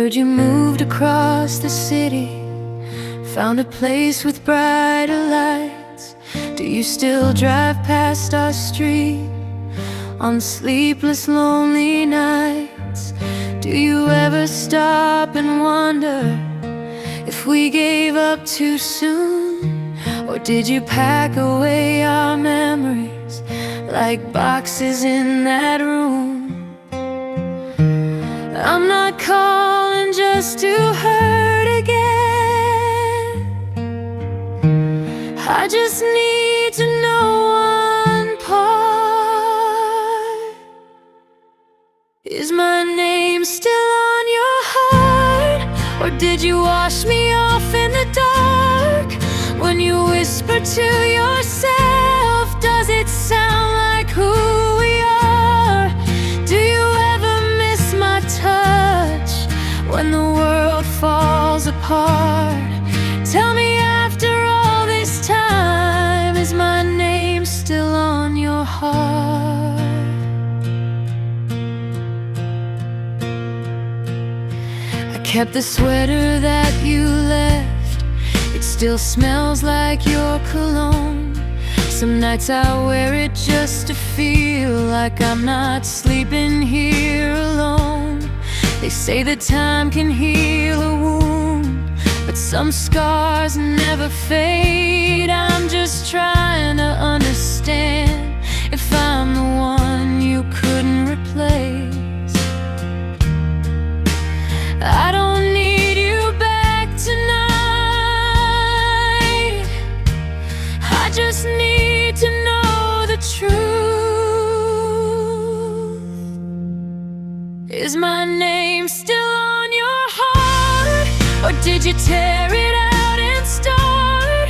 heard you moved across the city, found a place with brighter lights. Do you still drive past our street on sleepless, lonely nights? Do you ever stop and wonder if we gave up too soon? Or did you pack away our memories like boxes in that room? I'm not calling just to hurt again. I just need to know one part. Is my name still on your heart? Or did you wash me off in the dark? When you whisper to yourself, does it sound like who we are? Do you ever miss my touch when the world falls apart? Tell me, after all this time, is my name still on your heart? I kept the sweater that you left. It still smells like your cologne. Some nights I wear it just to feel like I'm not sleeping here alone. They say that time can heal a wound, but some scars never fade. I'm just trying to understand if I'm the one you couldn't replace. I don't need you back tonight. I just need to know the truth. Is my name still on your heart? Or did you tear it out and start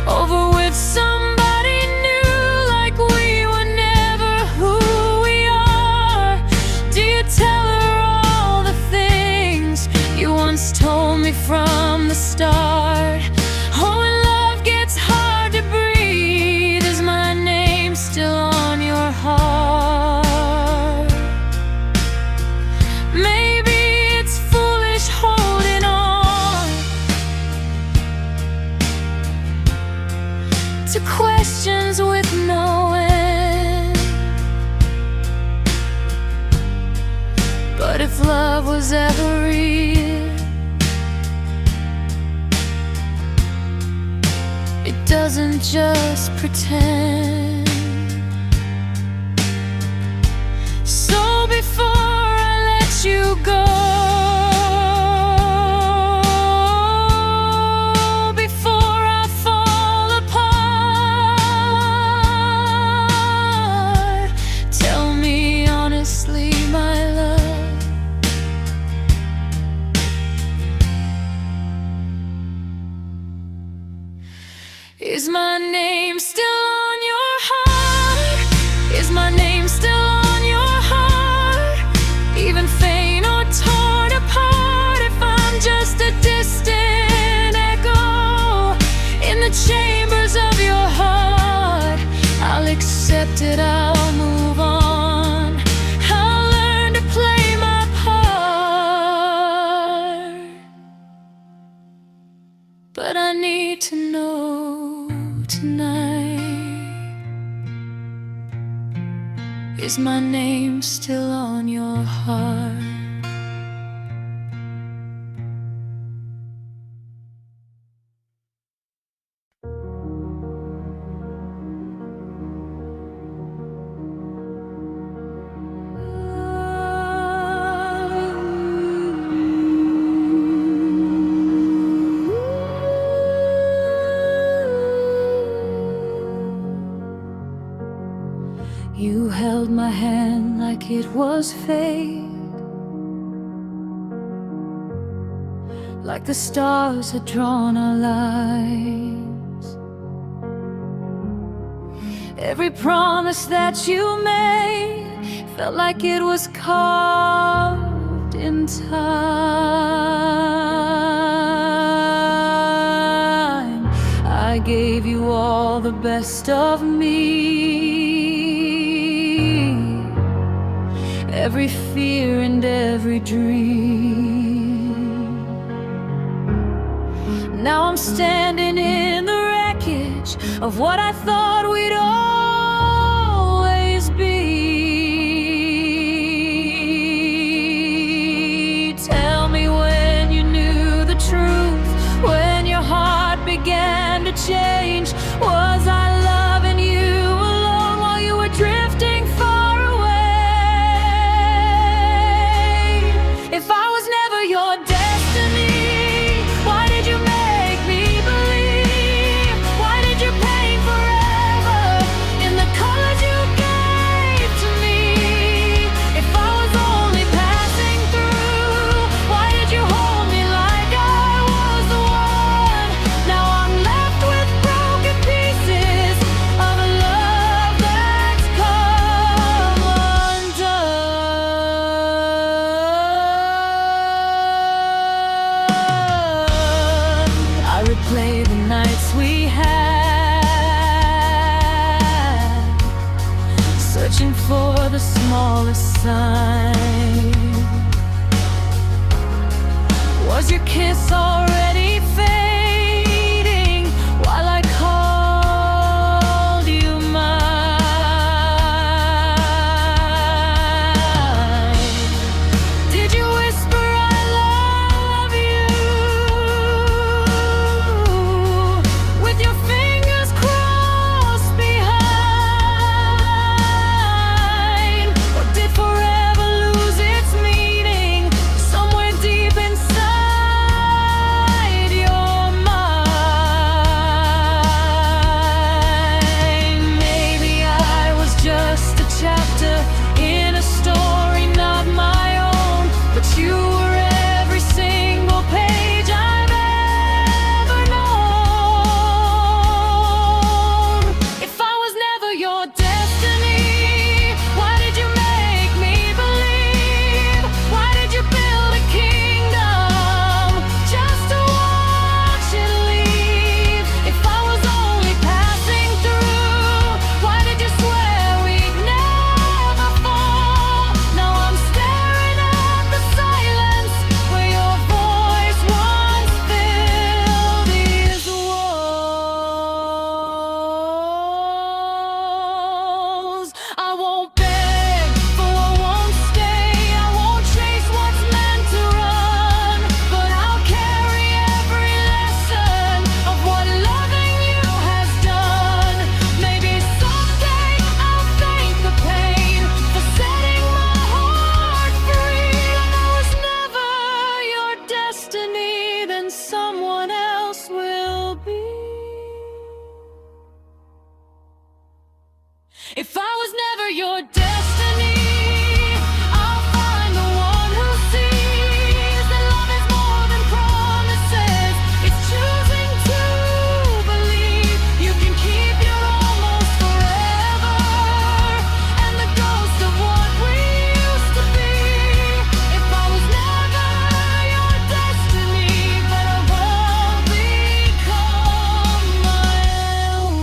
over with somebody new, like we were never who we are? Do you tell her all the things you once told me from the start? Oh, when love gets hard to breathe, is my name still on your heart? Maybe it's foolish holding on to questions with no end. But if love was ever real, it doesn't just pretend. So before I let you go, before I fall apart, tell me honestly, my love, is my name still on your heart? Is my name still on your heart? Even faint or torn apart, if I'm just a distant echo in the chambers of your heart, I'll accept it, I'll move on. I'll learn to play my part. But I need to know tonight, is my name still on your heart? You held my hand like it was fate, like the stars had drawn our lives. Every promise that you made felt like it was carved in time. I gave you all the best of me, every fear and every dream. Now I'm standing in the wreckage of what I thought we'd always be. Tell me when you knew the truth, when your heart began to change. Was I loving you alone while you were drifting far away? If I was never your destiny, why did you make me believe? Why did you paint forever in the colors you gave to me? If I was only passing through, why did you hold me like I was the one? Now I'm left with broken pieces of a love that's come undone. I replay the nights we had, searching for the smallest sign. Was your kiss already fading while I called you mine? Did you whisper I love you with your fingers crossed behind? Or did forever lose its meaning somewhere deep inside your mind? Maybe I was just a chapter in a story not my own, but you were every single page I've ever known. If I was never your destiny, why did you make me believe? Why did you build a kingdom just to watch it leave? If I was only passing through, why did you swear we'd never fall? Now I'm staring at the silence where your voice once filled these walls. I won't beg for what won't stay. I won't chase what's meant to run, but I'll carry every lesson of what loving you has done. Maybe someday I'll thank the pain for setting my heart free. And I was never your destiny, then someone else will be. If I was never your destiny, I'll find the one who sees that love is more than promises. It's choosing to believe you can keep your almost forever, and the ghost of what we used to be. If I was never your destiny, but I won't become my own.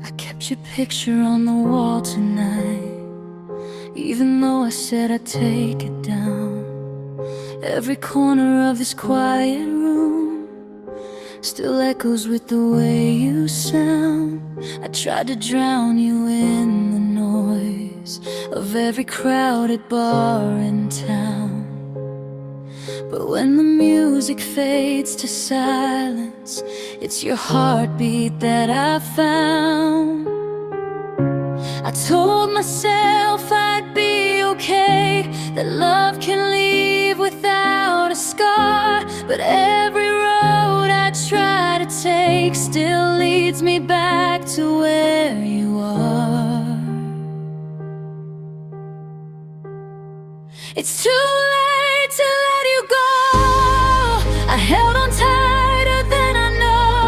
I kept your picture on the wall tonight, even though I said I'd take it down. Every corner of this quiet room still echoes with the way you sound. I tried to drown you in the noise of every crowded bar in town, but when the music fades to silence, it's your heartbeat that I found. I told myself I'd be okay, that love can leave without a scar, but every road I try to take still leads me back to where you are. It's too late to let you go. I held on tighter than I know.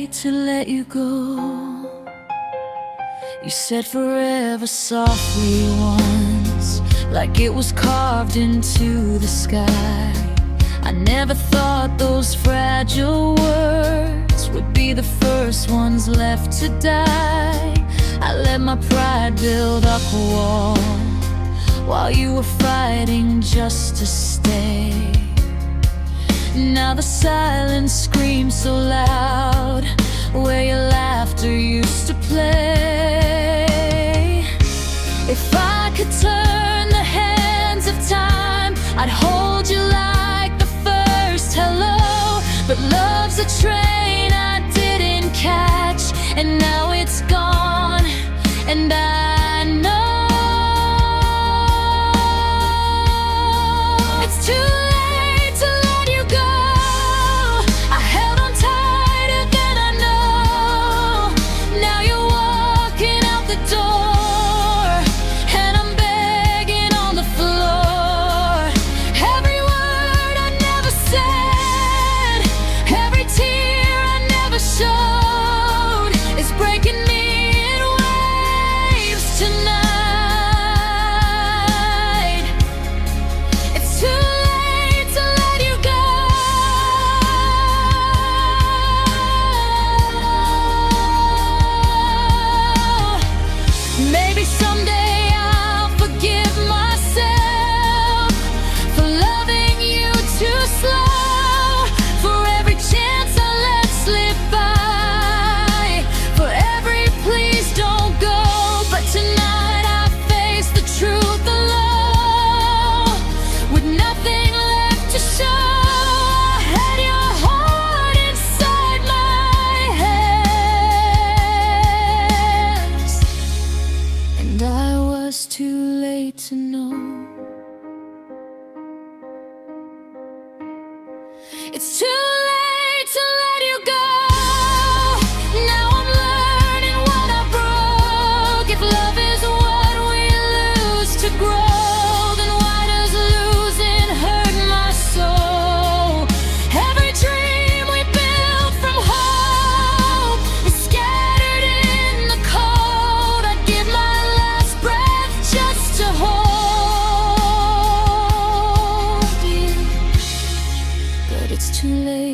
late to let you go. You said forever softly once, like it was carved into the sky. I never thought those fragile words would be the first ones left to die. I let my pride build up a wall while you were fighting just to stay. Now the silence screams so loud where your laughter used to play. If I could turn the hands of time, I'd hold you like the first hello. But love's a train I didn't catch, and now it's gone, and I know it's too late to let you go. I held on tighter than I know. Now you're walking out the door, and I'm begging on the floor. Every word I never said, every tear I never showed is breaking me in waves tonight. It's too late to let you go. Maybe someday I'll forgive myself for loving you too slow, for every chance I let slip by, for every please don't go. But tonight I face the truth alone, with nothing left to show. I had your heart inside my hands, and I was too late to know. It's too late to let you go. Now I'm learning what I broke. If love is what we lose to grow, then why does losing hurt my soul? Every dream we built from hope is scattered in the cold. I'd give my last breath just to hold you, but it's too late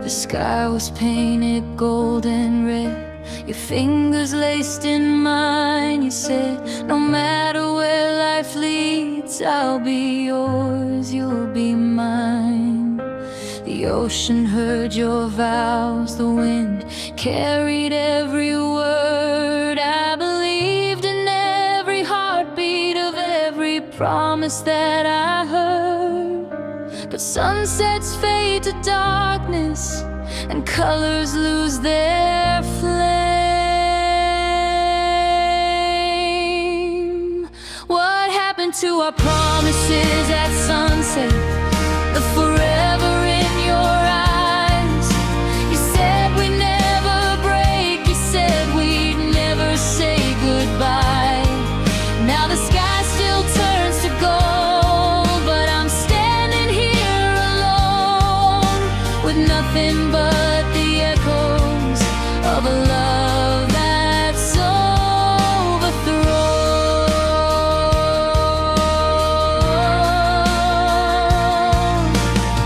The sky was painted gold and red, your fingers laced in mine. You said, no matter where life leads, I'll be yours, you'll be mine. The ocean heard your vows, the wind carried every word. I believed in every heartbeat of every promise that I heard. But sunsets fade to darkness and colors lose their flame. What happened to our promises at sunset? The forever in your eyes. You said we'd never break, you said we'd never say goodbye. Now the sky still turns to gold, but I'm standing here alone with nothing but the echoes of a love that's overthrown.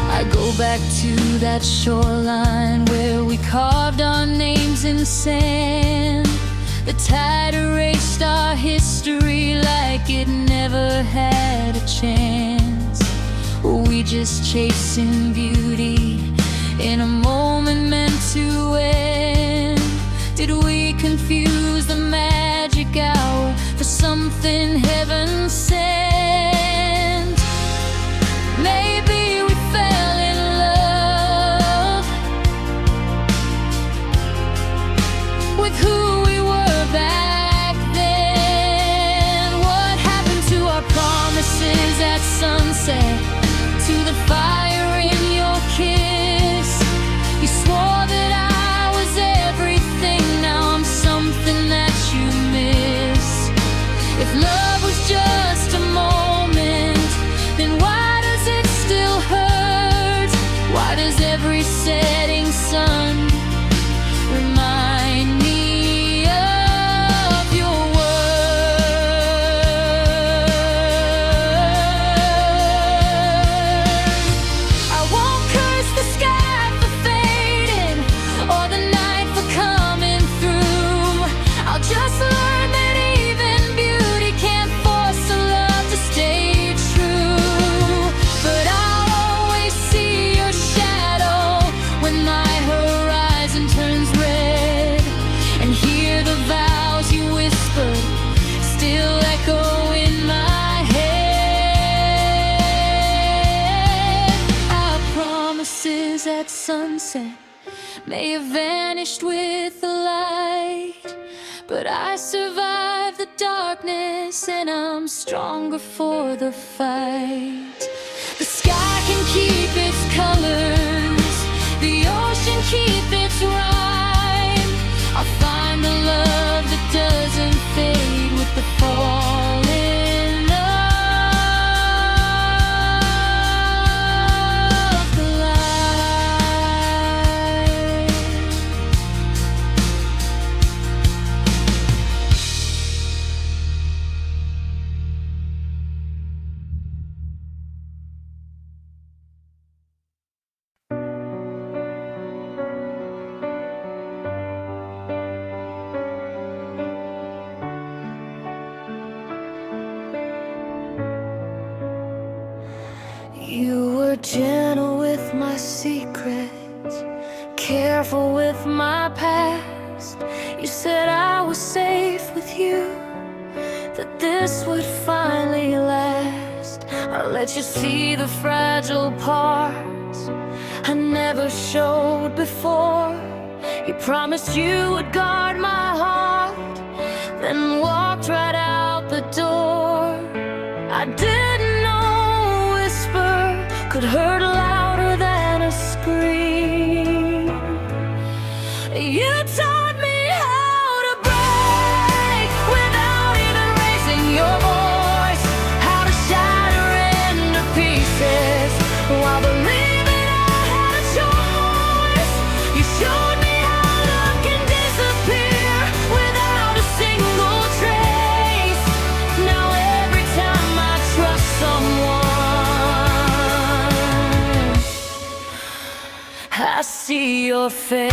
I go back to that shoreline where we carved our names in sand. The tide erased our history like it never had a chance. We just chasing beauty in a moment meant to end. Did we confuse the magic hour for something heaven sent? Maybe we fell in love with who we were back then. What happened to our promises at sunset? To the fire in your kiss. You swore that I was everything, now I'm something that you miss. If love was just a moment, then why does it still hurt? Why does every setting sun remind me of your words? I won't curse the sky for fading or the night for coming through. I'll just learn that even beauty can't force a love to stay true. But I'll always see your shadow when my horizon turns red, and hear the vows you whispered still echo in my head. Our promises at sunset may have vanished with the light, but I survived the darkness and I'm stronger for the fight. The sky can keep its colors, the ocean keep its rhyme. I'll find the love that doesn't fade with the falling of the light. You were gentle with my secrets, careful with my past. You said I was safe with you, that this would finally last. I let you see the fragile parts I never showed before. You promised you would guard my heart, then walked right out the door. I didn't know a whisper could hurt louder than a scream. You taught me how to break without even raising your voice, how to shatter into pieces while believing I had a choice. You showed me how love can disappear without a single trace. Now every time I trust someone, I I see your face.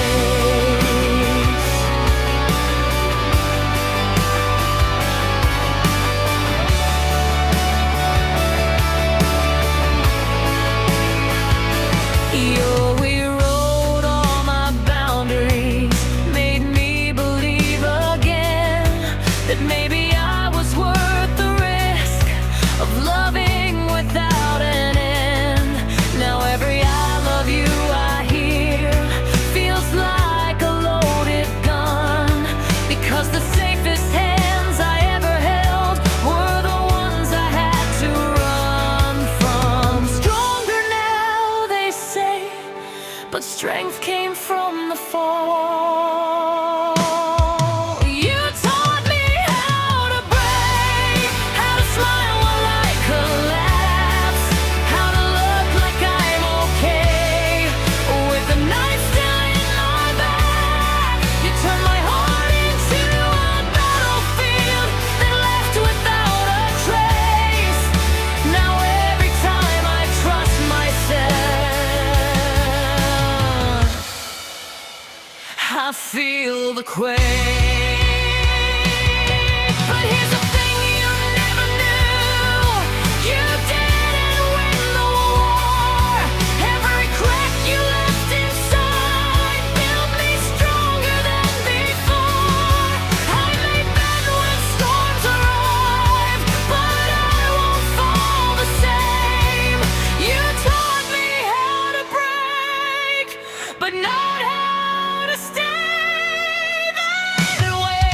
You rewrote all my boundaries, made me believe again that maybe I was worth the risk of loving without an end. Now every I love you I hear feels like a loaded gun, because the safest hands I ever held were the ones I had to run from. Stronger now, they say, but strength came from the fall. You taught me how to break, how to smile while I collapse, how to look like I'm okay with the knife still in my back. You turned my heart into a battlefield that left without a trace. Now every time I trust myself, I feel the quake. But here's the thing you never knew: you didn't win the war. Every crack you left inside built me stronger than before. I may bend when storms arrive, but I won't fall the same. You taught me how to break, but not how to stay that way.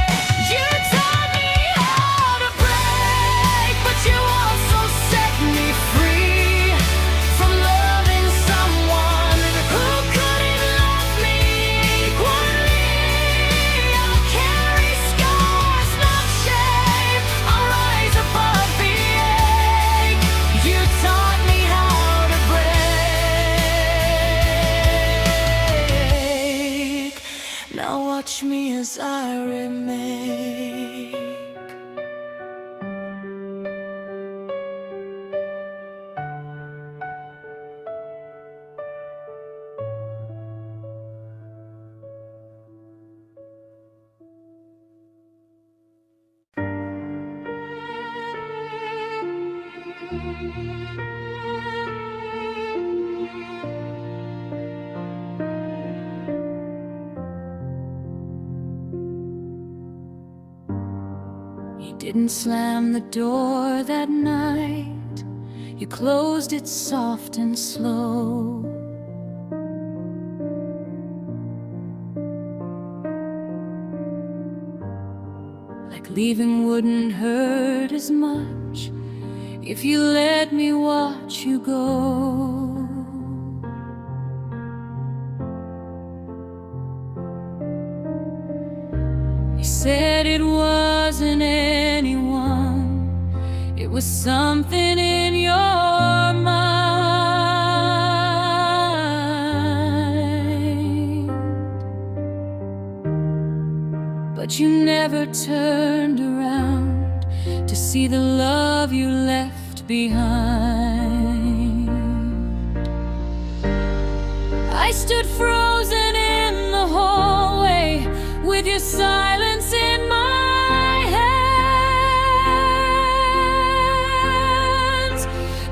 You taught me how to break, but you also set me free from loving someone who couldn't love me equally. I'll carry scars, not shame. I'll rise above the ache. You taught me how to break. Now watch me as I remake. You didn't slam the door that night, you closed it soft and slow. Like leaving wouldn't hurt as much if you let me watch you go. You said it wasn't anyone, it was something in your mind. But you never turned around to see the love you left behind. I stood frozen in the hallway with your silence in my hands.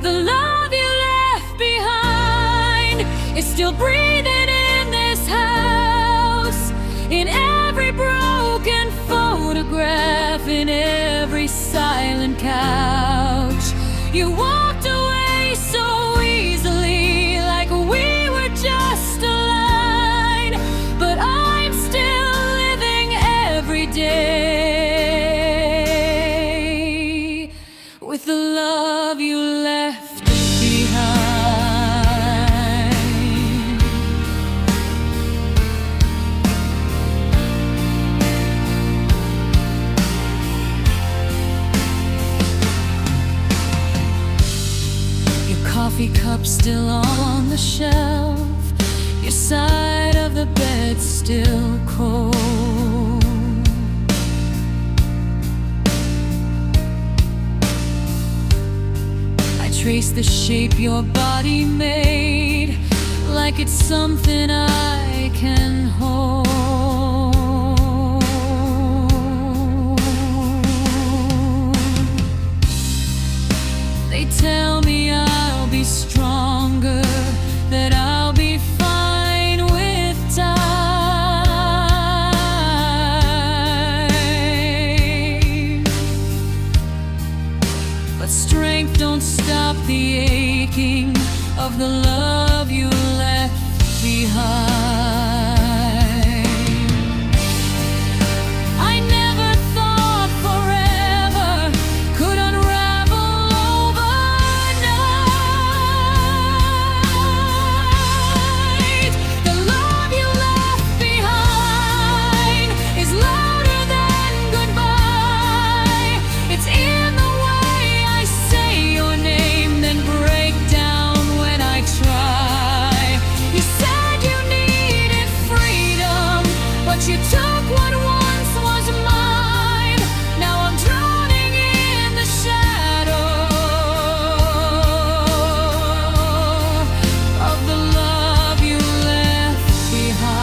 The love you left behind is still breathing in this house, in every broken photograph, in every silent couch. You walked away so easily, like we were just a line, but I'm still living every day with the love you left behind. Your coffee cup still on the shelf, your side of the bed still cold. I trace the shape your body made, like like it's something I can hold. They tell me I'll be stronger, that I'll be fine with time. But strength don't stop the aching of the love you left behind. I never thought forever could unravel overnight. The love you left behind is louder than goodbye. It's in the way I say your name, then break down when I try. You said you needed freedom, but you took what once was mine. Now I'm drowning in the shadow of the love you left behind.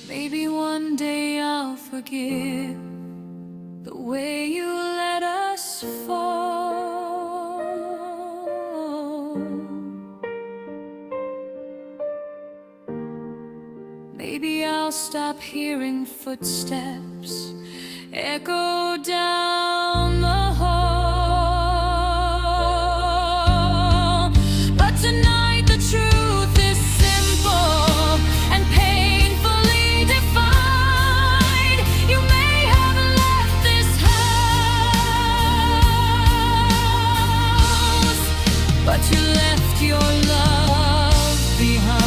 Maybe one day I'll forgive the way you let us fall. Maybe I'll stop hearing footsteps echo down the hall. But tonight the truth is simple and painfully defined. You may have left this house, but you left your love behind.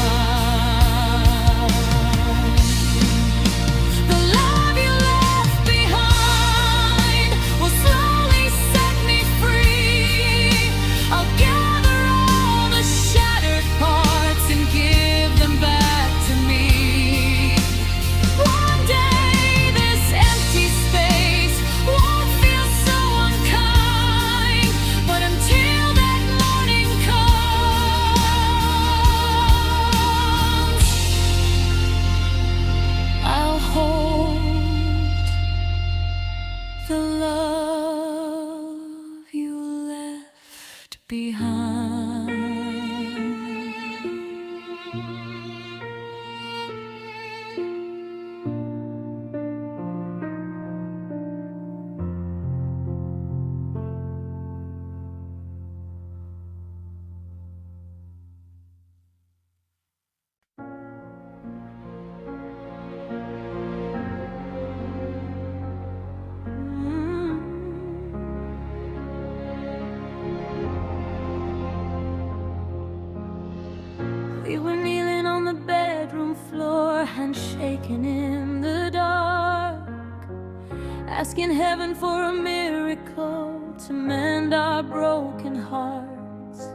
The love you left behind will slowly set me free. I'll gather all the shattered parts and give them back to me. One day this empty space won't feel so unkind, but until that morning comes, I'll hold the love you left behind. We were kneeling on the bedroom floor, hands shaking in the dark, asking heaven for a miracle to mend our broken hearts.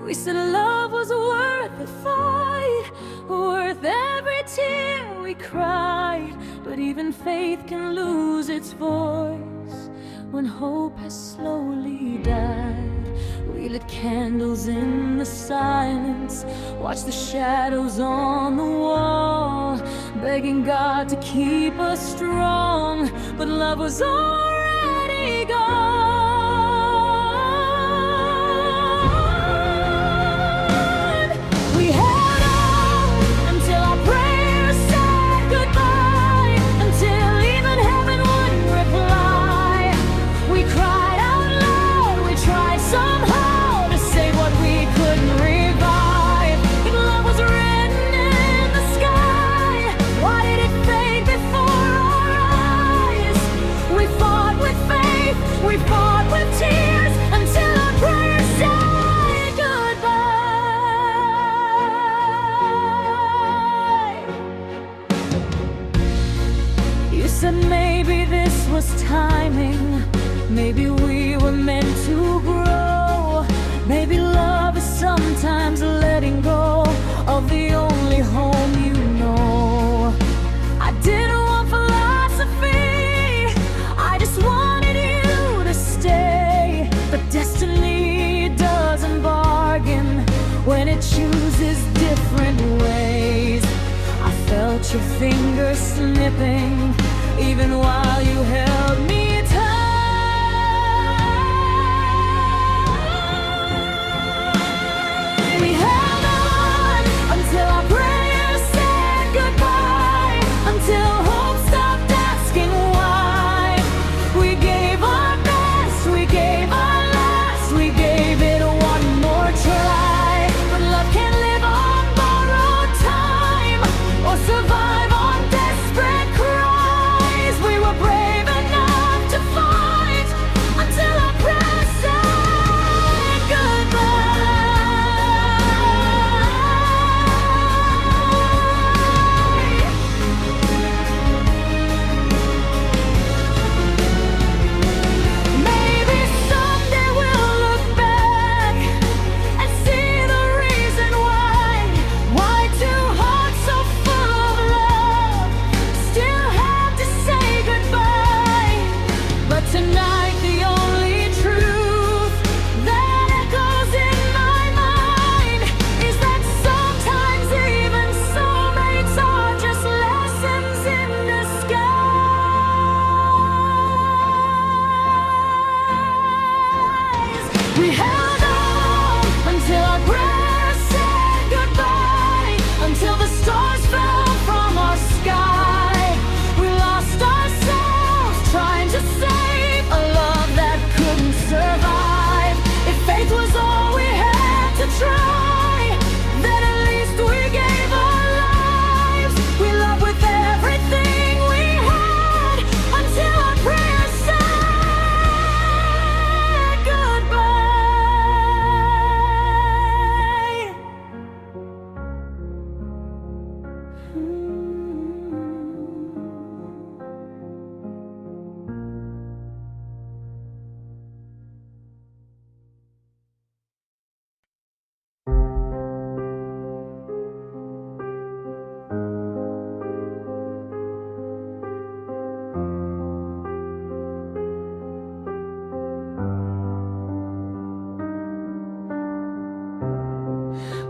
We said love was worth the fight, worth every tear we cried. But even faith can lose its voice when hope has slowly died. We lit candles in the silence, watched the shadows on the wall, begging God to keep us strong, but love was already gone. We held on until our prayers said goodbye, until even heaven wouldn't reply. We cried out loud, we tried somehow to say what we couldn't revive. If love was written in the sky, why did it fade before our eyes? We fought with faith, we fought with tears, until our prayers said goodbye. You said maybe this was timing, maybe we were meant to grow. Maybe love is sometimes letting go of the pieces different ways. I felt your fingers slipping, even while you held me tight. We held on until our prayers said goodbye, until hope stopped asking why. We gave our best, we gave our last, we gave it one more try. But love can't live on borrowed time, or survive on desperate cries. We were brave enough to fight until our prayers said goodbye. Maybe someday we'll look back and see the reason why two hearts so full of love still had to say goodbye. But tonight the only truth that echoes in my mind is that sometimes even soulmates are just lessons in disguise. We held on until our prayers said goodbye, until the stars fell from our sky. We lost ourselves trying to save a love that couldn't survive. If faith was all we had to try, then at least we gave our lives. We loved with everything we had until our prayers said goodbye.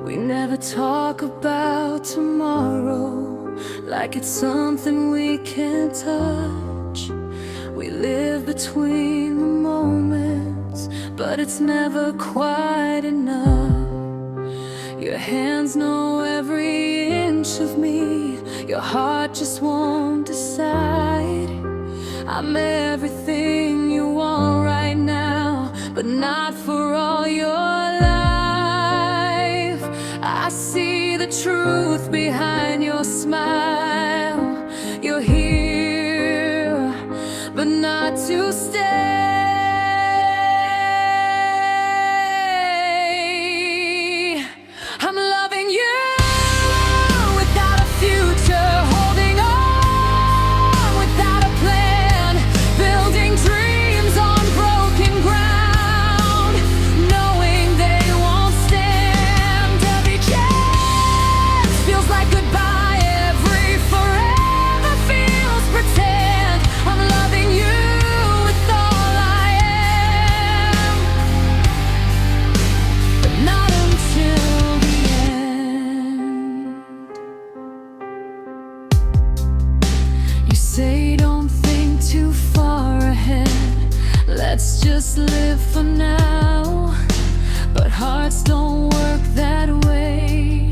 We never talk about tomorrow like it's something we can't touch. We live between the moments, but it's never quite enough. Your hands know every inch of me, your heart just won't decide. I'm everything you want right now, but not for all your life. I see the truth behind your smile. You're here, but not to stay. I'm loving you without a future, holding on without a plan, building dreams on broken ground, knowing they won't stand. Every chance feels like goodbye, every forever feels pretend. I'm loving you with all I am, but not until the end. You say don't think too far ahead, let's just live for now. But hearts don't work that way,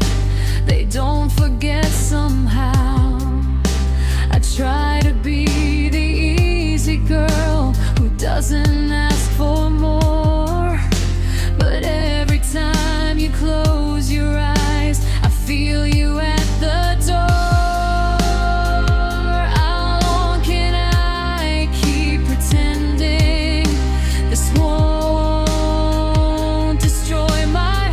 they don't forget somehow. I try to be the easy girl who doesn't ask for more, but every time you close your eyes, I feel you at the door. How long can I keep pretending this won't destroy my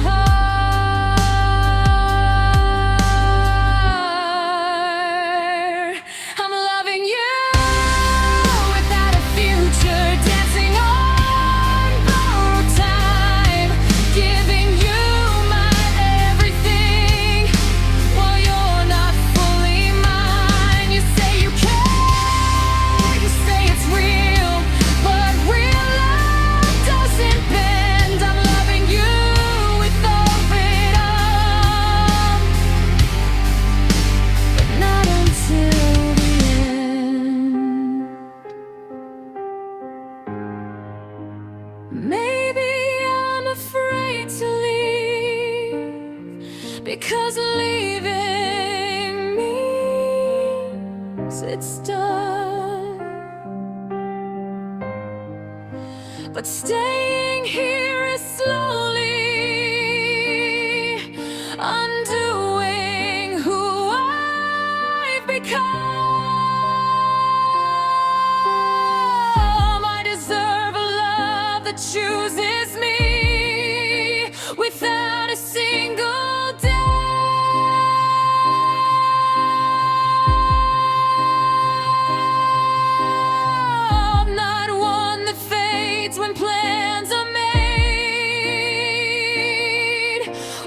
'cause leaving means it's done. But staying here is slowly undoing who I've become. I deserve a love that chooses me without a single doubt. Not one that fades when plans are made,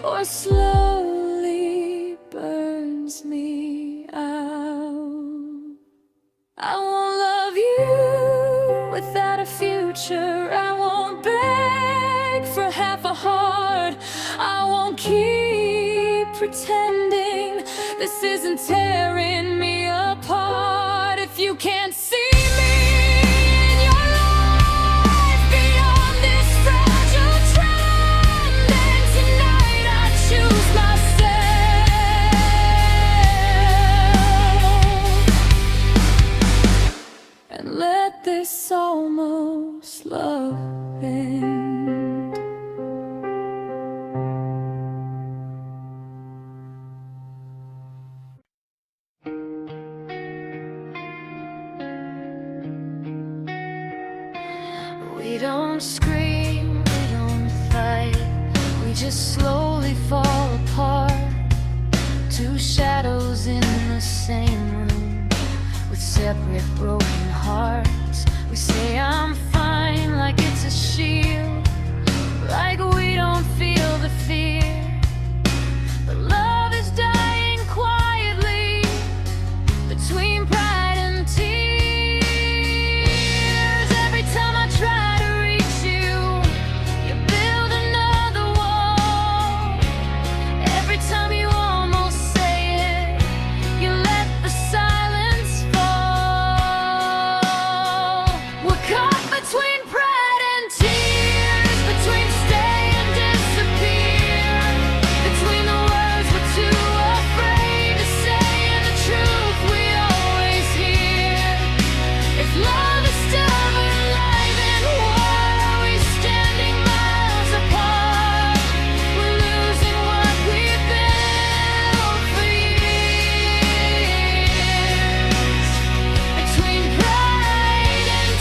or slowly burns me out. I won't love you without a future. I won't beg for half a heart. I won't keep pretending this isn't tearing me apart. If you can't see me in your life beyond this fragile trend, then tonight I choose myself and let this almost love end. We don't scream, we don't fight, we just slowly fall apart. Two shadows in the same room with separate broken hearts. We say I'm fine like it's a shield, like we don't feel the fear. But love is dying quietly between pride and tears. Every time I try to reach you, you build another wall. Every time you almost say it, you let the silence fall. We're caught between pride and tears, between stay and disappear, between the words we're too afraid to say and the truth we always hear. If love is still alive, then why are we standing miles apart? We're losing what we've built for years, between pride and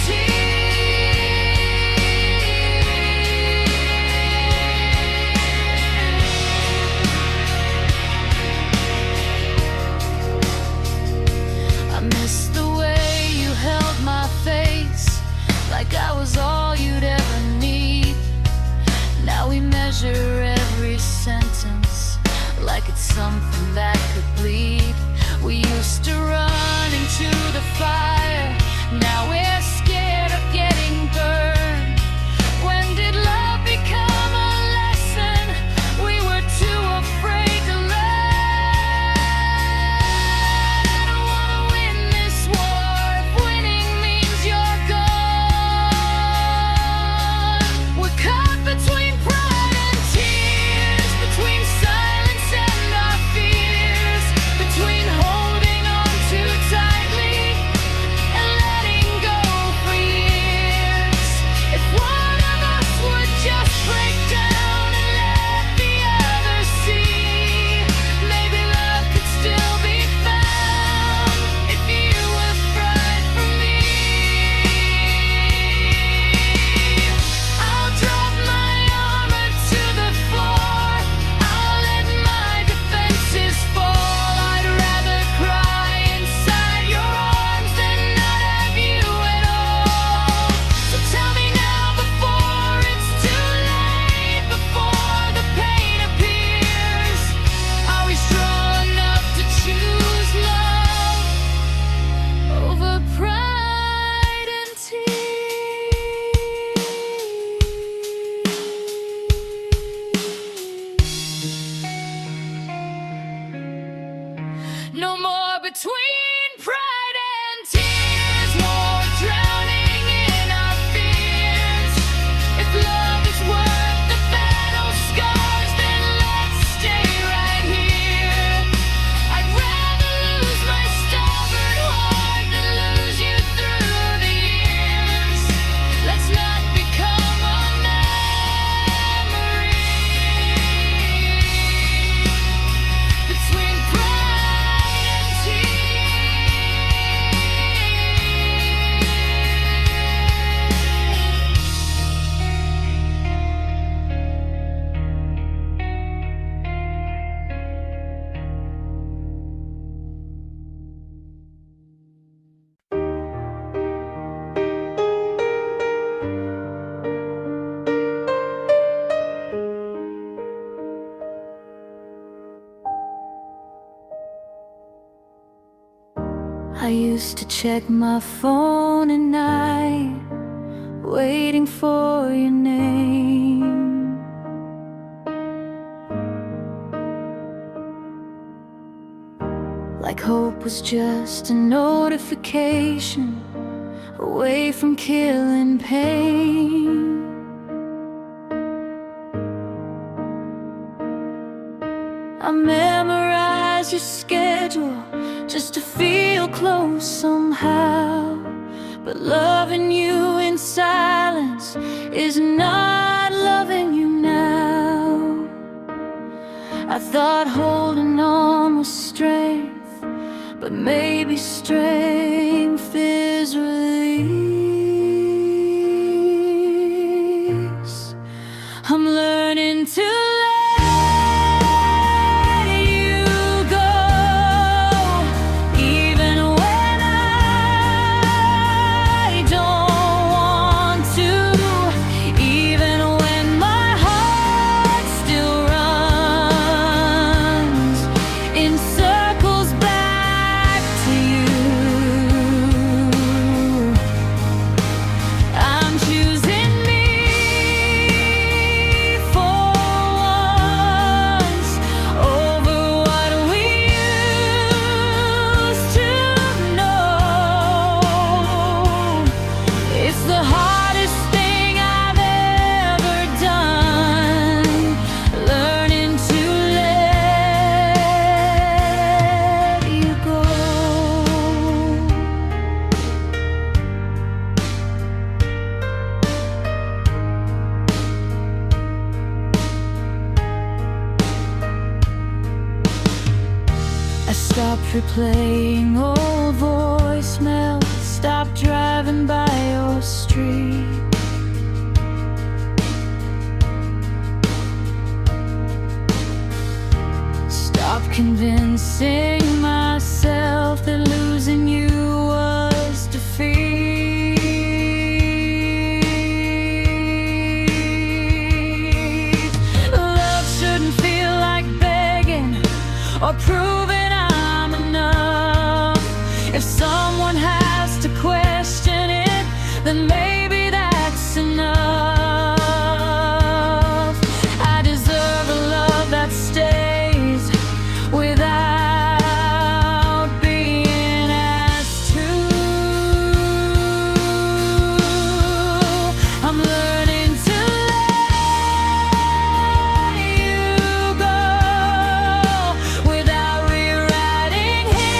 I miss the way you held my face, like I was all you'd ever need. Now we measure every sentence like it's something that could bleed. We used to run into the fire, now we're scared of getting burned. When did love become a lesson we were too afraid to learn? I don't wanna win this war if winning means you're gone. We're caught between pride and tears, between silence and our fears, between holding on too tightly and letting go for years. If one of us would just break down and let the other see, maybe love could still be found if you would fight for me. I'll drop my armor to the floor, I'll let my defenses fall. I'd rather cry inside your arms than not have you at all. So tell me now before it's too late, before the pain appears, are we strong enough to choose love over pride and tears? No more between pride and tears, more drowning in our fears. If love is worth the battle scars, then let's stay right here. I used to check my phone at night, waiting for your name. Like hope was just a notification away from killing pain. I memorized your schedule just to feel close somehow. But loving you in silence is not loving you now. I thought holding on was strength, but maybe strength is release. I'm learning to stop replaying old voicemail, stop driving by your street. Stop convincing myself that losing you was defeat. Love shouldn't feel like begging or proving if someone has to question it, then maybe that's enough. I deserve a love that stays without being asked to. I'm learning to let you go without rewriting history.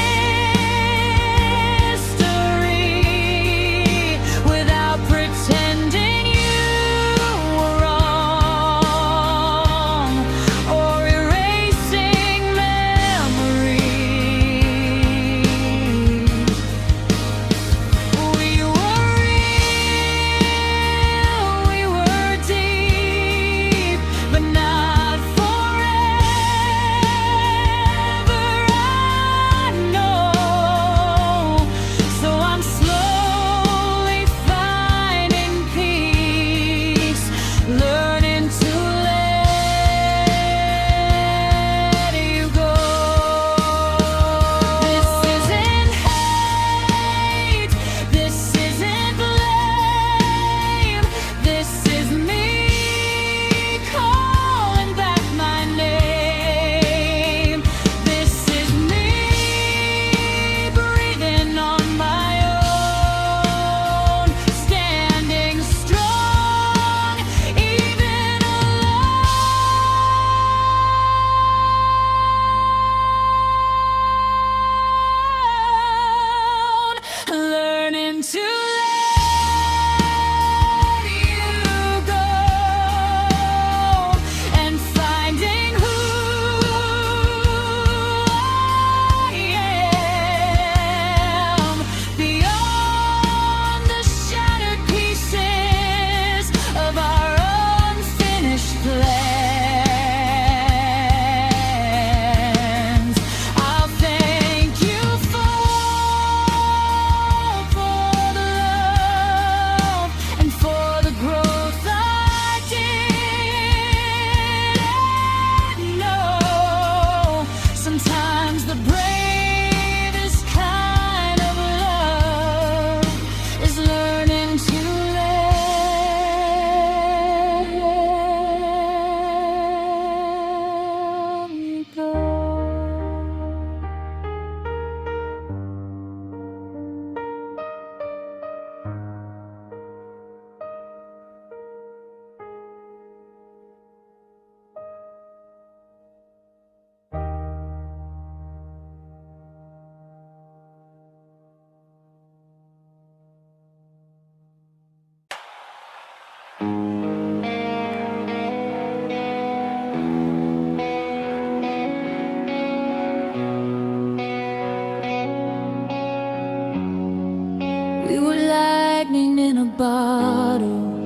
lightning in a bottle.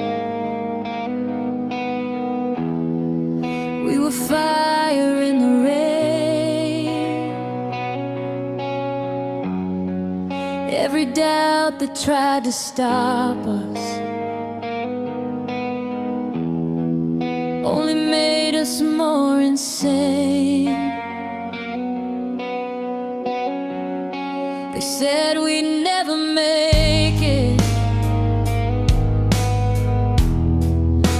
We were fire in the rain. Every doubt that tried to stop us only made us more insane. They said we'd never make it.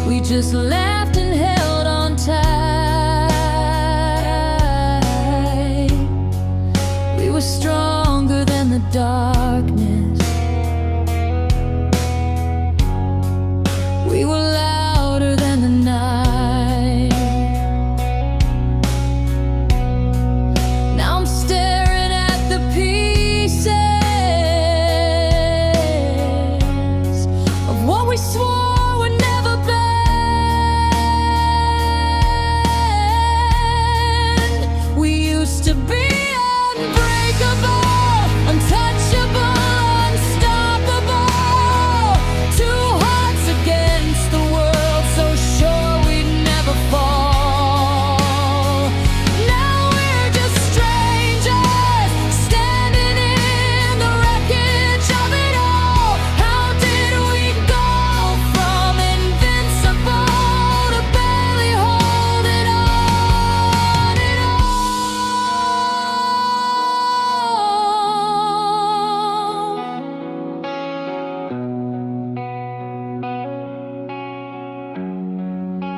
We just laughed and held on tight. We were stronger than the darkness. We were louder than the night. Now I'm staring at the pieces of what we swore would never bend. We used to be unbreakable, untouchable, unstoppable. Two hearts against the world, so sure we'd never fall. Now we're just strangers, standing in the wreckage of it all. How did we go from invincible to barely holding on at all?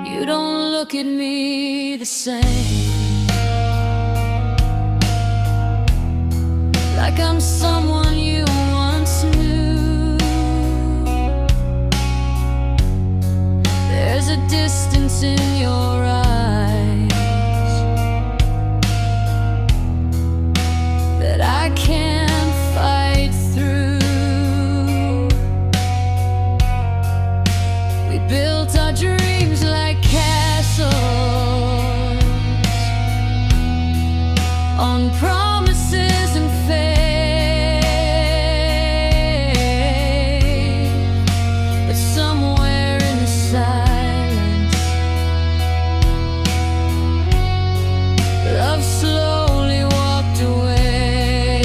You don't look at me the same, like I'm someone you once knew. There's a distance in your eyes that I can't fight through. We built our dreams like castles on promises and faith, but somewhere in the silence, love slowly walked away.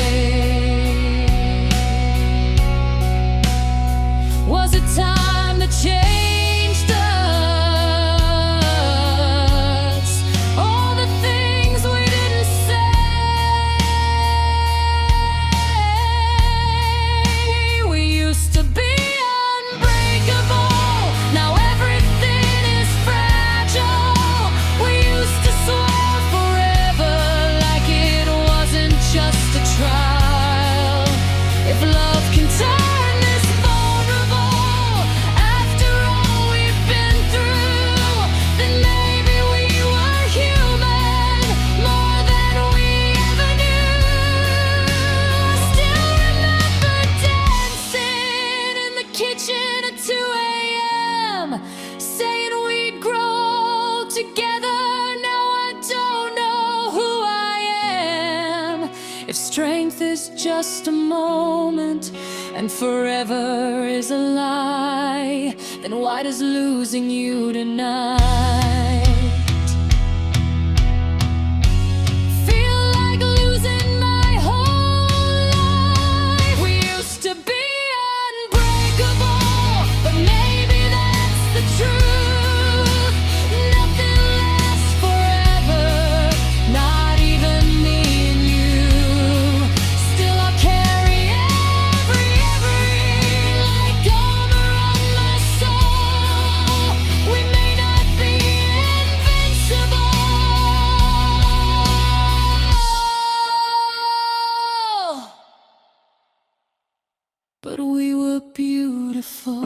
Was it time that changed us? All the things we didn't say. We used to be unbreakable, now everything is fragile. We used to swear forever, like it wasn't just a trial. If love can turn this vulnerable, after all we've been through, then maybe we were human, more than we ever knew. I still remember dancing in the kitchen at 2 a.m., saying we'd grow together. Now I don't know who I am. If strength is just a moment and forever is a lie, then why does losing you tonight feel like losing my whole life? We used to be unbreakable, but maybe that's the truth. Nothing lasts forever, not even me and you. Still I'll carry every like armor on my soul. We may not be invincible, but we were beautiful.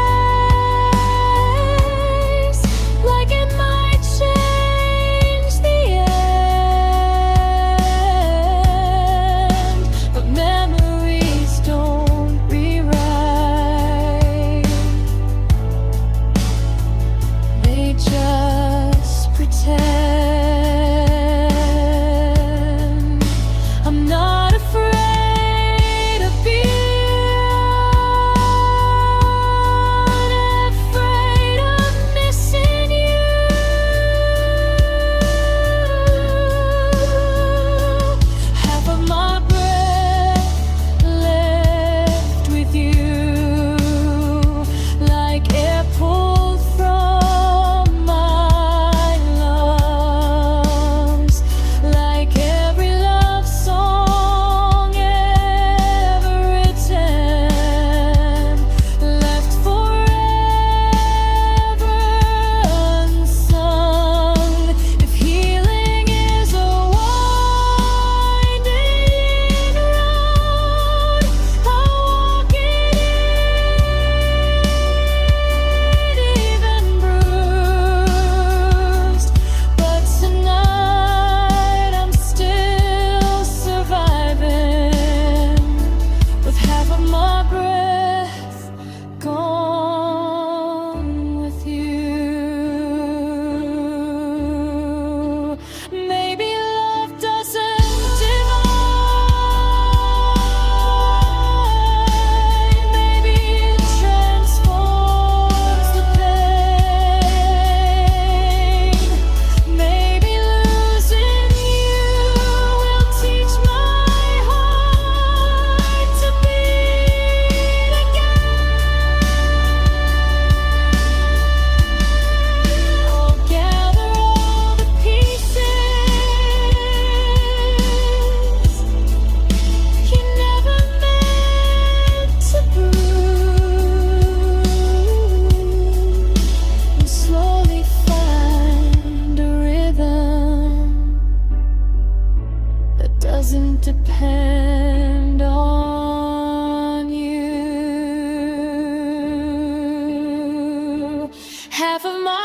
doesn't depend on you. Half of my